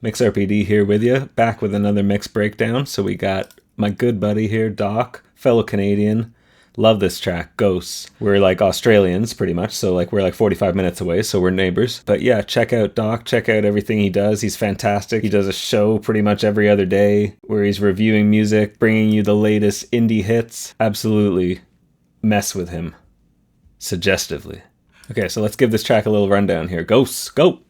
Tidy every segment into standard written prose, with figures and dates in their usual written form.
Mix R.P.D here with you, back with another mix breakdown. So we got my good buddy here, Doc, fellow Canadian. Love this track, Ghosts. We're like Australians pretty much, so like we're like 45 minutes away, so we're neighbors. But yeah, check out Doc, check out everything he does. He's fantastic. He does a show pretty much every other day where he's reviewing music, bringing you the latest indie hits. Absolutely mess with him. Suggestively. Okay, so let's give this track a little rundown here. Ghosts, go!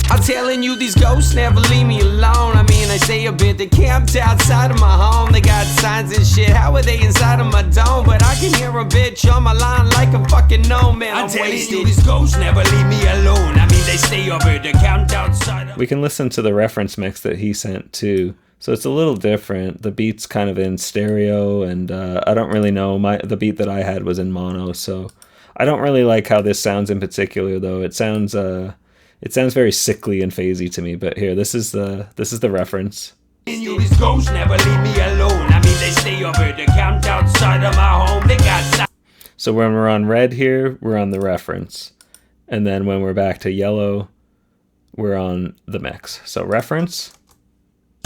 I'm telling you, these ghosts never leave me alone. I mean, I say a bit, they camped outside of my home. They got signs and shit, how are they inside of my dome? But I can hear a bitch on my line like a fucking gnome, man. I'm telling you, these ghosts never leave me alone. I mean, they stay over, they camped outside of... We can listen to the reference mix that he sent too. So it's a little different. The beat's kind of in stereo, and I don't really know. The beat that I had was in mono, so I don't really like how this sounds in particular, though. It sounds very sickly and phasey to me. But here, this is the reference. These ghosts never leave me alone. I mean, they stay over, they camped outside of my home. They got... So when we're on red here, we're on the reference, and then when we're back to yellow, we're on the mix. So reference.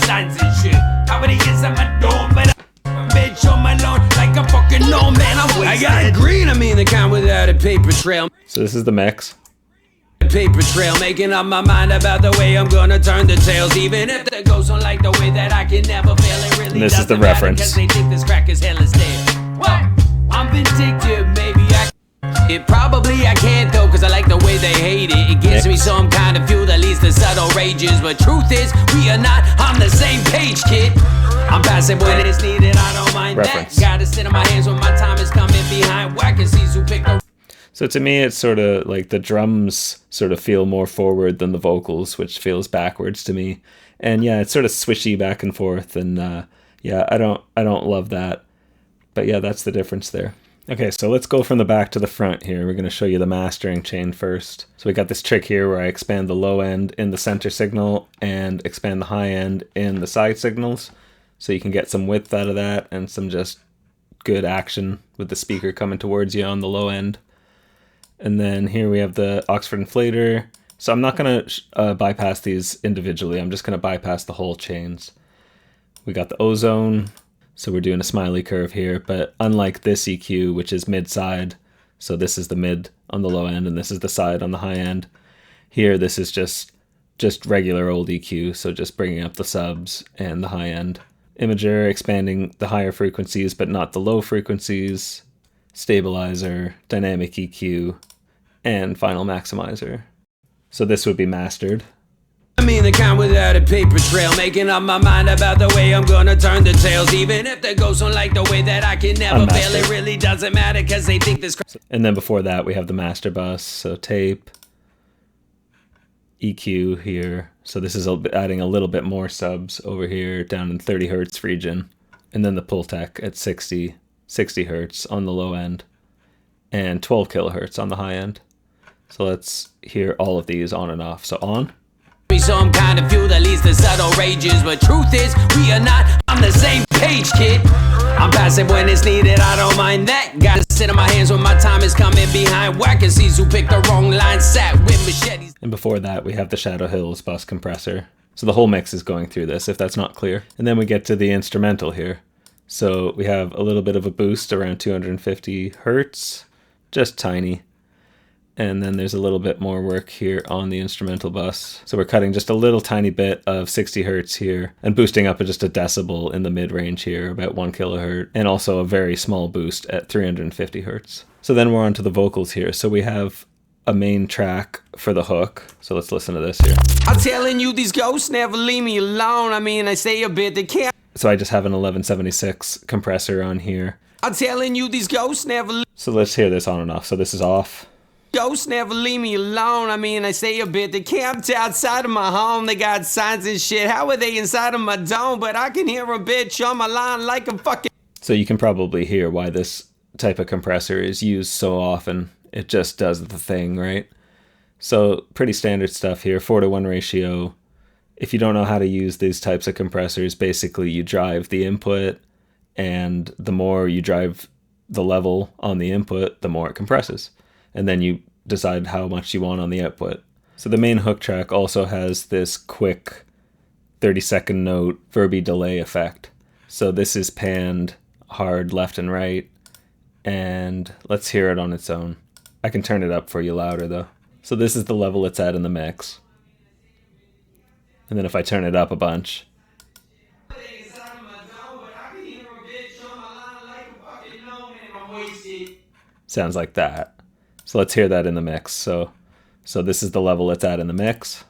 Signs and shit. How many years I'm a dome, but bitch on my lawn like a fucking gnome, man. I got green, I mean the kind without a paper trail. So this is the mix. Paper trail, making up my mind about the way I'm gonna turn the tails. Even if the ghosts don't like the way that I can never fail, it really and this is the doesn't reference. Because they think this crack is hella stale. Well, I'm vindictive, maybe it probably I can't though, cause I like the way they hate it. It gives me some kind of fuel that leads to subtle rages. But truth is, we are not on the same page, kid. I'm passive when it's needed, I don't mind reference. That. Gotta sit on my hands when my time is coming behind whack and see who pick the... So to me, it's sort of like the drums sort of feel more forward than the vocals, which feels backwards to me. And yeah, it's sort of swishy back and forth. And yeah, I don't love that. But yeah, that's the difference there. Okay, so let's go from the back to the front here. We're going to show you the mastering chain first. So we got this trick here where I expand the low end in the center signal and expand the high end in the side signals. So you can get some width out of that and some just good action with the speaker coming towards you on the low end. And then here we have the Oxford inflator. So I'm not going to bypass these individually. I'm just going to bypass the whole chains. We got the ozone. So we're doing a smiley curve here, but unlike this EQ, which is mid-side, so this is the mid on the low end and this is the side on the high end. Here, this is just regular old EQ, so just bringing up the subs and the high end. Imager, expanding the higher frequencies, but not the low frequencies. Stabilizer, dynamic EQ, and final maximizer. So this would be mastered. I mean the kind without a paper trail, making up my mind about the way I'm gonna turn the tails. Even if the ghosts don't like the way that I can never fail, it really doesn't matter because they think this... And then before that we have the master bus, so tape, EQ here. So this is adding a little bit more subs over here down in 30 hertz region. And then the Pultec at 60 hertz on the low end and 12 kilohertz on the high end. So let's hear all of these on and off. So on. Some kind of fuel that leads to subtle rages. But truth is, we are not on the same page, kid. I'm passive when it's needed, I don't mind that. Gotta sit on my hands when my time is coming behind whack and sees who picked the wrong line, sat with machetes. And before that, we have the Shadow Hills bus compressor. So the whole mix is going through this, if that's not clear. And then we get to the instrumental here. So we have a little bit of a boost around 250 hertz, just tiny. And then there's a little bit more work here on the instrumental bus. So we're cutting just a little tiny bit of 60 hertz here and boosting up just a decibel in the mid-range here, about 1 kilohertz, and also a very small boost at 350 hertz. So then we're on to the vocals here. So we have a main track for the hook. So let's listen to this here. I'm telling you, these ghosts never leave me alone. I mean, I say a bit, they can't... So I just have an 1176 compressor on here. I'm telling you, these ghosts never... So let's hear this on and off. So this is off. Ghosts never leave me alone. I mean, I say a bit, they camped outside of my home. They got signs and shit. How are they inside of my dome? But I can hear a bitch on my line like a fucking... So you can probably hear why this type of compressor is used so often. It just does the thing, right? So pretty standard stuff here, 4:1 ratio. If you don't know how to use these types of compressors, basically you drive the input, and the more you drive the level on the input, the more it compresses. And then you decide how much you want on the output. So the main hook track also has this quick 30-second note verby delay effect. So this is panned hard left and right, and let's hear it on its own. I can turn it up for you louder though. So this is the level it's at in the mix. And then if I turn it up a bunch, sounds like that. So let's hear that in the mix. So this is the level it's at in the mix.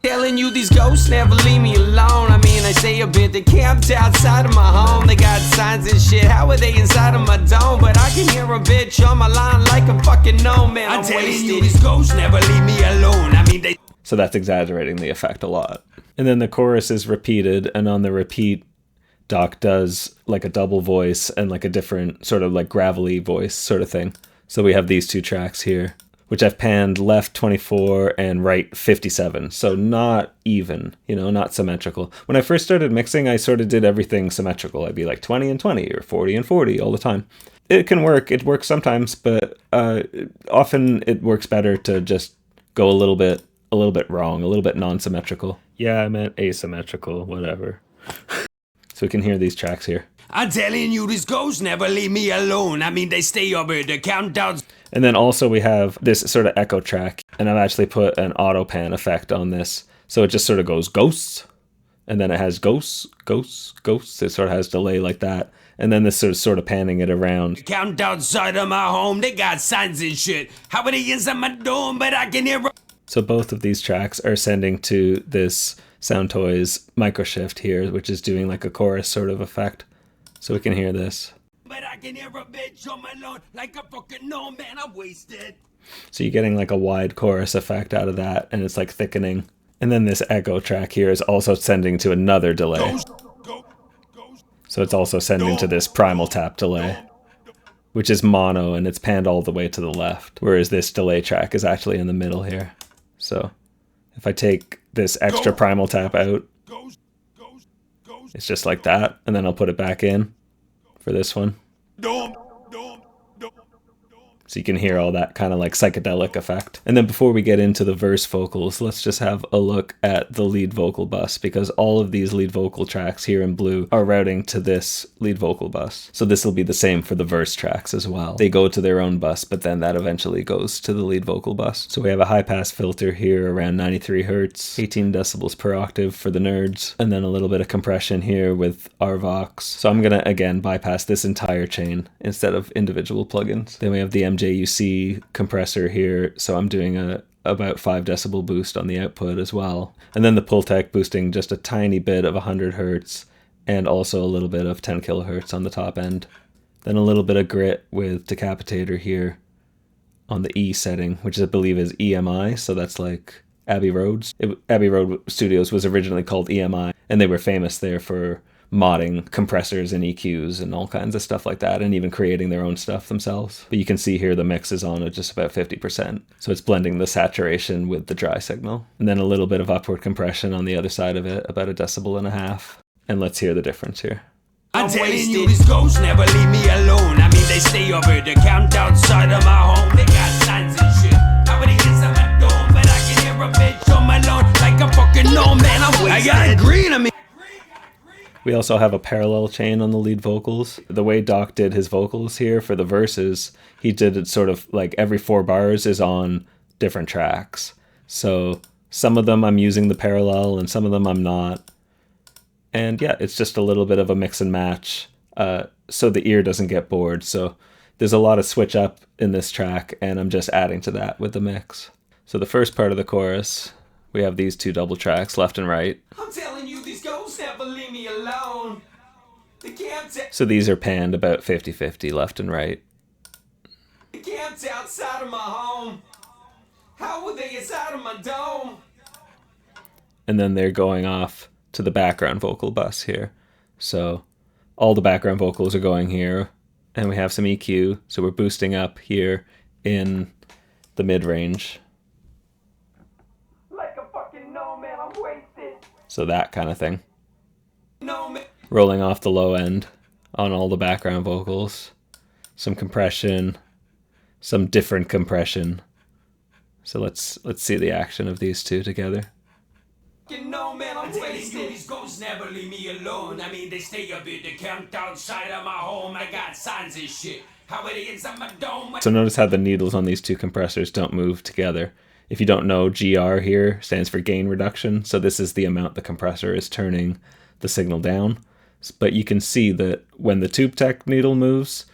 Telling you these ghosts never leave me alone. I mean, I say a bit, they camped outside of my home. They got signs and shit, how are they inside of my dome? But I can hear a bitch on my line like a fucking gnome, man. I'm telling you these ghosts never leave me alone. I mean, they... So that's exaggerating the effect a lot. And then the chorus is repeated, and on the repeat, Doc does like a double voice and like a different sort of like gravelly voice sort of thing. So we have these two tracks here, which I've panned left 24 and right 57. So not even, not symmetrical. When I first started mixing, I sort of did everything symmetrical. I'd be like 20 and 20 or 40 and 40 all the time. It can work. It works sometimes, but often it works better to just go a little bit wrong, a little bit non-symmetrical. Yeah, I meant asymmetrical, whatever. So we can hear these tracks here. I'm telling you, these ghosts never leave me alone. I mean, they stay over the countdowns. And then also we have this sort of echo track, and I've actually put an auto pan effect on this. So it just sort of goes ghosts, and then it has ghosts, ghosts, ghosts. It sort of has delay like that. And then this sort of panning it around. Count outside of my home, they got signs and shit. How are they inside my dome, but I can hear... So both of these tracks are sending to this Sound Toys microshift here, which is doing like a chorus sort of effect. So we can hear this. But I can hear a bitch on my lawn like a fucking no man, I'm wasted. So you're getting like a wide chorus effect out of that, and it's like thickening. And then this echo track here is also sending to another delay. So it's also sending to this primal tap delay, which is mono, and it's panned all the way to the left, whereas this delay track is actually in the middle here. So if I take this extra primal tap out, it's just like that, and then I'll put it back in for this one. So you can hear all that kind of like psychedelic effect. And then before we get into the verse vocals, let's just have a look at the lead vocal bus, because all of these lead vocal tracks here in blue are routing to this lead vocal bus. So this will be the same for the verse tracks as well. They go to their own bus, but then that eventually goes to the lead vocal bus. So we have a high pass filter here around 93 hertz, 18 decibels per octave for the nerds, and then a little bit of compression here with our Vox. So I'm gonna again bypass this entire chain instead of individual plugins. Then we have the MJUC compressor here, so I'm doing a about 5 decibel boost on the output as well. And then the Pultec boosting just a tiny bit of 100 hertz and also a little bit of 10 kilohertz on the top end. Then a little bit of grit with Decapitator here on the E setting, which I believe is EMI, so that's like Abbey Road. Abbey Road Studios was originally called EMI, and they were famous there for modding compressors and EQs and all kinds of stuff like that, and even creating their own stuff themselves. But you can see here the mix is on at just about 50%. So it's blending the saturation with the dry signal. And then a little bit of upward compression on the other side of it, about 1.5 decibels. And let's hear the difference here. I'm telling you, these ghosts never leave me alone. I mean, they stay over the count outside of my home. They got signs and shit. How many hits on my dome, but I can hear a bitch on my lawn like a fucking no man, I'm wasted. I got green on me. We also have a parallel chain on the lead vocals. The way Doc did his vocals here for the verses, he did it sort of like every 4 bars is on different tracks. So some of them I'm using the parallel and some of them I'm not. And yeah, it's just a little bit of a mix and match so the ear doesn't get bored. So there's a lot of switch up in this track, and I'm just adding to that with the mix. So the first part of the chorus, we have these 2 double tracks, left and right. I'm telling you, these ghosts never leave me alone. They can't so these are panned about 50-50, left and right. They camped outside of my home. How were they inside of my dome? And then they're going off to the background vocal bus here. So all the background vocals are going here, and we have some EQ, so we're boosting up here in the mid-range. So that kind of thing. Rolling off the low end on all the background vocals. Some compression. Some different compression. So let's see the action of these two together. You know, man, I'm wasted. These ghosts never leave me alone. I mean, they stay a bit, they camped outside of my home. I got signs and shit. How are they inside my dome? So notice how the needles on these two compressors don't move together. If you don't know, GR here stands for gain reduction. So this is the amount the compressor is turning the signal down. But you can see that when the tube tech needle moves,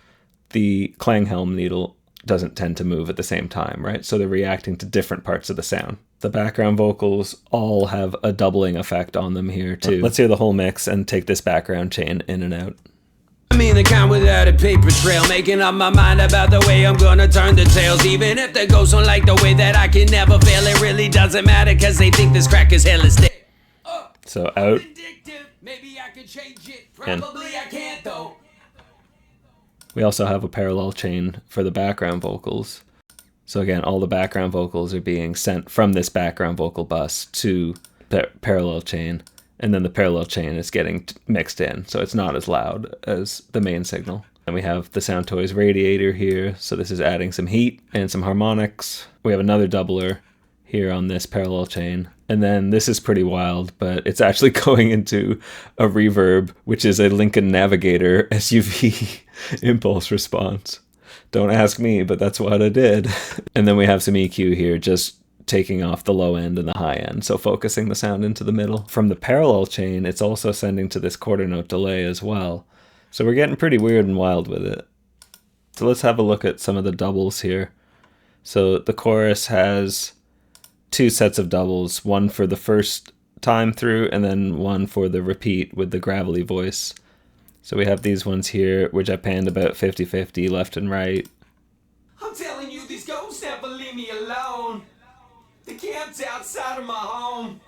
the Klanghelm needle doesn't tend to move at the same time, right? So they're reacting to different parts of the sound. The background vocals all have a doubling effect on them here too. Let's hear the whole mix and take this background chain in and out. I'm in the count without a paper trail, making up my mind about the way I'm gonna turn the tails. Even if the ghosts don't like the way that I can never fail, it really doesn't matter, cause they think this crack is hell instead. So out. Maybe I could change it. Probably I can't though. We also have a parallel chain for the background vocals. So again, all the background vocals are being sent from this background vocal bus to the parallel chain, and then the parallel chain is getting mixed in, so it's not as loud as the main signal. And we have the Soundtoys radiator here, so this is adding some heat and some harmonics. We have another doubler here on this parallel chain. And then this is pretty wild, but it's actually going into a reverb, which is a Lincoln Navigator SUV impulse response. Don't ask me, but that's what I did. And then we have some EQ here, just taking off the low end and the high end, so focusing the sound into the middle. From the parallel chain, it's also sending to this quarter note delay as well. So we're getting pretty weird and wild with it. So let's have a look at some of the doubles here. So the chorus has two sets of doubles, one for the first time through and then one for the repeat with the gravelly voice. So we have these ones here, which I panned about 50-50 left and right. I'm telling you, these ghosts never leave me alone. They camped outside of my home.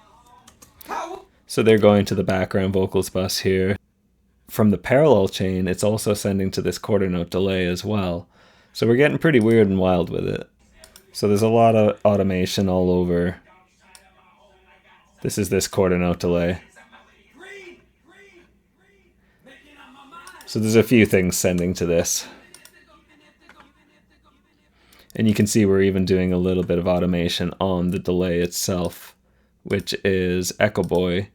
So they're going to the background vocals bus here. From the parallel chain, it's also sending to this quarter note delay as well. So we're getting pretty weird and wild with it. So there's a lot of automation all over. This is this quarter note delay. So there's a few things sending to this. And you can see we're even doing a little bit of automation on the delay itself, which is Echo Boy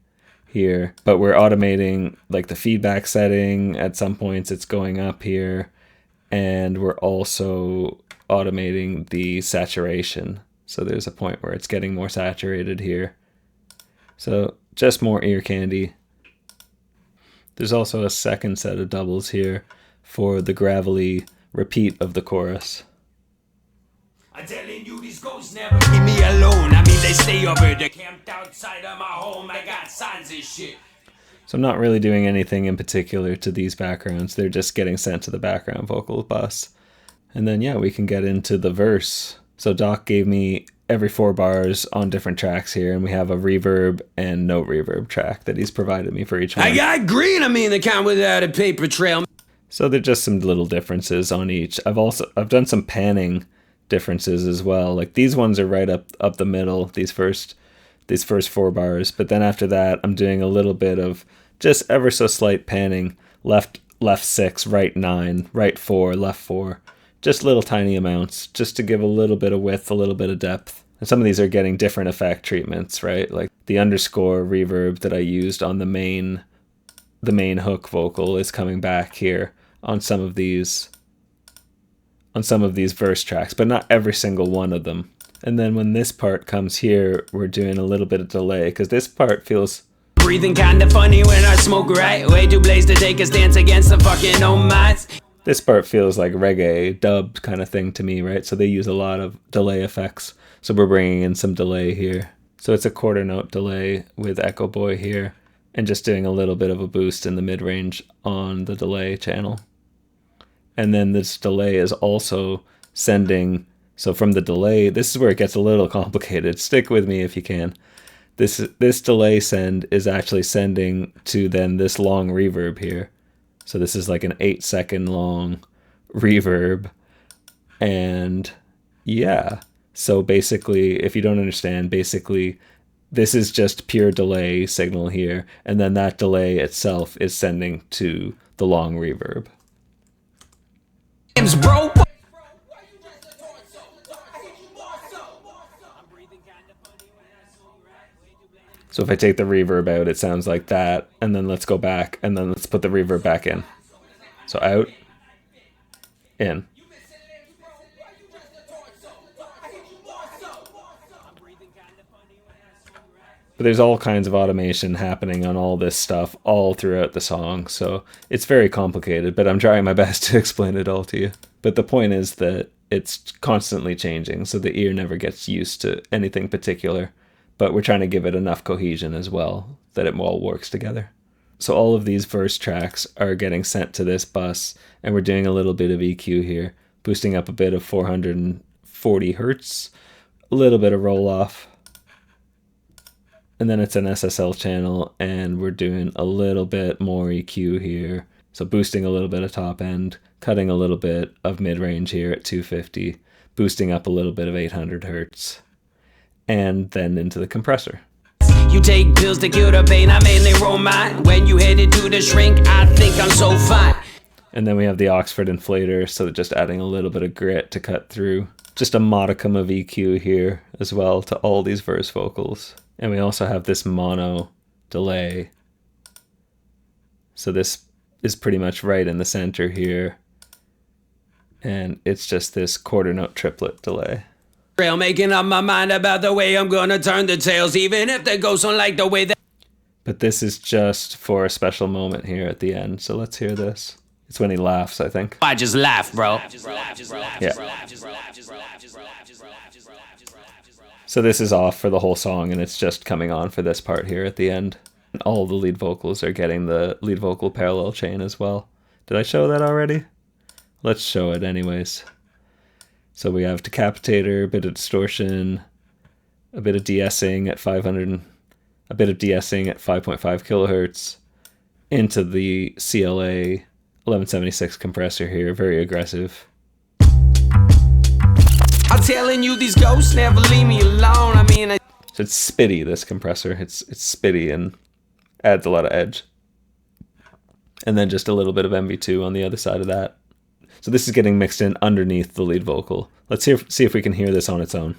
here. But we're automating like the feedback setting. At some points it's going up here. And we're also automating the saturation. So there's a point where it's getting more saturated here. So just more ear candy. There's also a second set of doubles here for the gravelly repeat of the chorus. I'm telling you, these ghosts never leave me alone. I mean, they stay over there, camped outside of my home. I got signs and shit. So I'm not really doing anything in particular to these backgrounds. They're just getting sent to the background vocal bus. And then, yeah, we can get into the verse. So Doc gave me every 4 bars on different tracks here, and we have a reverb and no reverb track that he's provided me for each one. I got green, I'm in the count without a paper trail. So there's just some little differences on each. I've done some panning differences as well. Like these ones are right up the middle, these first 4 bars, but then after that I'm doing a little bit of just ever so slight panning. Left 6, right 9, right 4, left 4. Just little tiny amounts, just to give a little bit of width, a little bit of depth. And some of these are getting different effect treatments, right? Like the underscore reverb that I used on the main hook vocal is coming back here on some of these verse tracks, but not every single one of them. And then when this part comes here, we're doing a little bit of delay, because this part feels breathing kinda funny when I smoke, right? Way too blaze to take a stance against the fucking no minds. This part feels like reggae dubbed kind of thing to me, right? So they use a lot of delay effects. So we're bringing in some delay here. So it's a quarter note delay with Echo Boy here, and just doing a little bit of a boost in the mid-range on the delay channel. And then this delay is also sending, so from the delay, this is where it gets a little complicated. Stick with me if you can. This delay send is actually sending to then this long reverb here. So this is like an 8-second long reverb. And yeah, so basically, if you don't understand, basically this is just pure delay signal here. And then that delay itself is sending to the long reverb. Bro. So if I take the reverb out, it sounds like that, and then let's go back, and then let's put the reverb back in. So out, in. But there's all kinds of automation happening on all this stuff all throughout the song, so it's very complicated, but I'm trying my best to explain it all to you. But the point is that it's constantly changing, so the ear never gets used to anything particular, but we're trying to give it enough cohesion as well that it all works together. So all of these verse tracks are getting sent to this bus, and we're doing a little bit of EQ here, boosting up a bit of 440 hertz, a little bit of roll off, and then it's an SSL channel, and we're doing a little bit more EQ here. So boosting a little bit of top end, cutting a little bit of mid-range here at 250, boosting up a little bit of 800 hertz, and then into the compressor. You take pills to kill the pain, I mainly roll mine. When you headed to the shrink, I think I'm so fine. And then we have the Oxford inflator, so just adding a little bit of grit to cut through. Just a modicum of EQ here as well to all these verse vocals. And we also have this mono delay. So this is pretty much right in the center here. And it's just this quarter note triplet delay. Making up my mind about the way I'm gonna turn the tails, even if the ghosts don't like the way that. But this is just for a special moment here at the end. So let's hear this. It's when he laughs, I think. I just laugh, bro. Yeah. So this is off for the whole song, and it's just coming on for this part here at the end. And all the lead vocals are getting the lead vocal parallel chain as well. Did I show that already? Let's show it anyways. So we have decapitator, a bit of distortion, a bit of de-essing at 500, a bit of de-essing at 5.5 kilohertz into the CLA 1176 compressor here, very aggressive. I'm telling you, these ghosts never leave me alone. So it's spitty, this compressor. It's spitty and adds a lot of edge. And then just a little bit of MV2 on the other side of that. So this is getting mixed in underneath the lead vocal. Let's see if we can hear this on its own.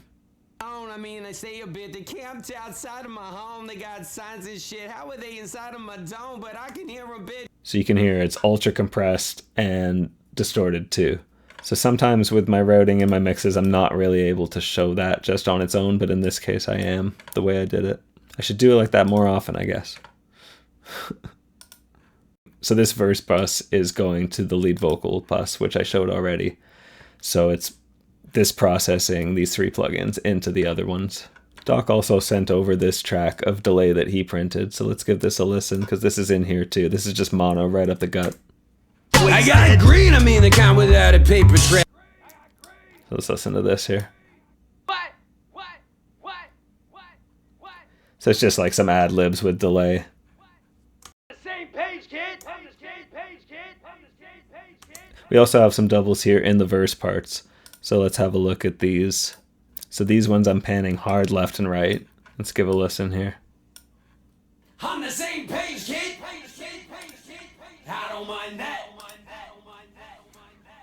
I say a bit, they camped outside of my home, they got signs and shit. How are they inside of my dome? But I can hear a bit. So you can hear it's ultra compressed and distorted too. So sometimes with my routing and my mixes, I'm not really able to show that just on its own, but in this case I am, the way I did it. I should do it like that more often, I guess. So this verse bus is going to the lead vocal bus, which I showed already. So it's this processing these three plugins into the other ones. Doc also sent over this track of delay that he printed, so let's give this a listen, because this is in here too. This is just mono right up the gut. I got green, the kind without a paper trail. So let's listen to this here. So it's just like some ad-libs with delay. We also have some doubles here in the verse parts. So let's have a look at these. So these ones I'm panning hard left and right. Let's give a listen here. On the same page, kid. I don't mind that.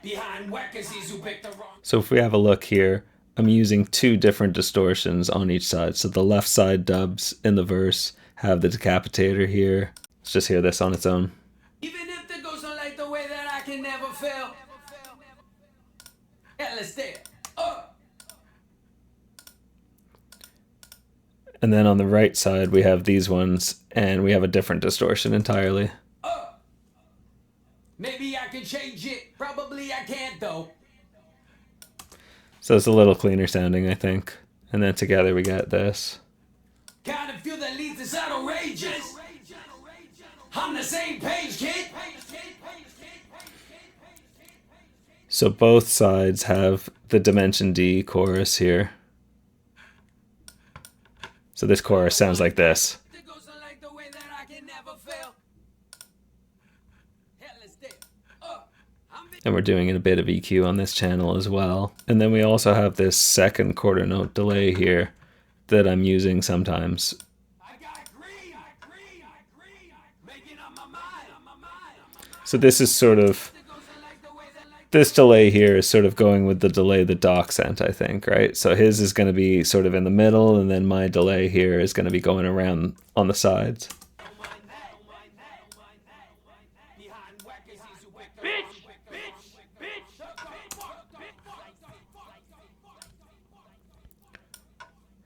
Behind wackacies who picked the wrong. So if we have a look here, I'm using two different distortions on each side. So the left side dubs in the verse have the decapitator here. Let's just hear this on its own. Even if the ghosts don't like the way that I can never fail. Yeah, let's stay. And then on the right side, we have these ones, and we have a different distortion entirely. Maybe I can change it. Probably I can't, though. So it's a little cleaner sounding, I think. And then together we got this. Kind of feel that leads us outrageous. On the same page, kid. So both sides have the Dimension D chorus here. So this chorus sounds like this. And we're doing a bit of EQ on this channel as well. And then we also have this second quarter note delay here that I'm using sometimes. So this is sort of this delay here is sort of going with the delay that Doc sent, I think, right? So his is going to be sort of in the middle, and then my delay here is going to be going around on the sides.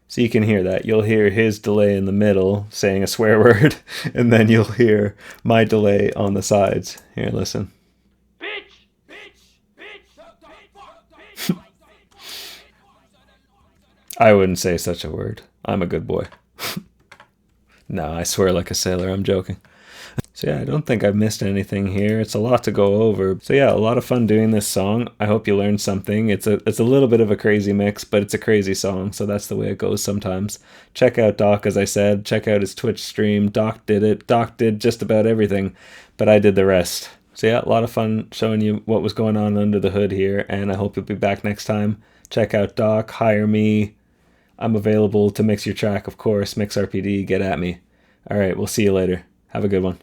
So you can hear that. You'll hear his delay in the middle saying a swear word, and then you'll hear my delay on the sides. Here, listen. I wouldn't say such a word. I'm a good boy. No, I swear like a sailor. I'm joking. So yeah, I don't think I've missed anything here. It's a lot to go over. So yeah, a lot of fun doing this song. I hope you learned something. It's a little bit of a crazy mix, but it's a crazy song, so that's the way it goes sometimes. Check out Doc, as I said. Check out his Twitch stream. Doc did it. Doc did just about everything, but I did the rest. So yeah, a lot of fun showing you what was going on under the hood here, and I hope you'll be back next time. Check out Doc, hire me. I'm available to mix your track, of course. Mix R.P.D, get at me. All right, we'll see you later. Have a good one.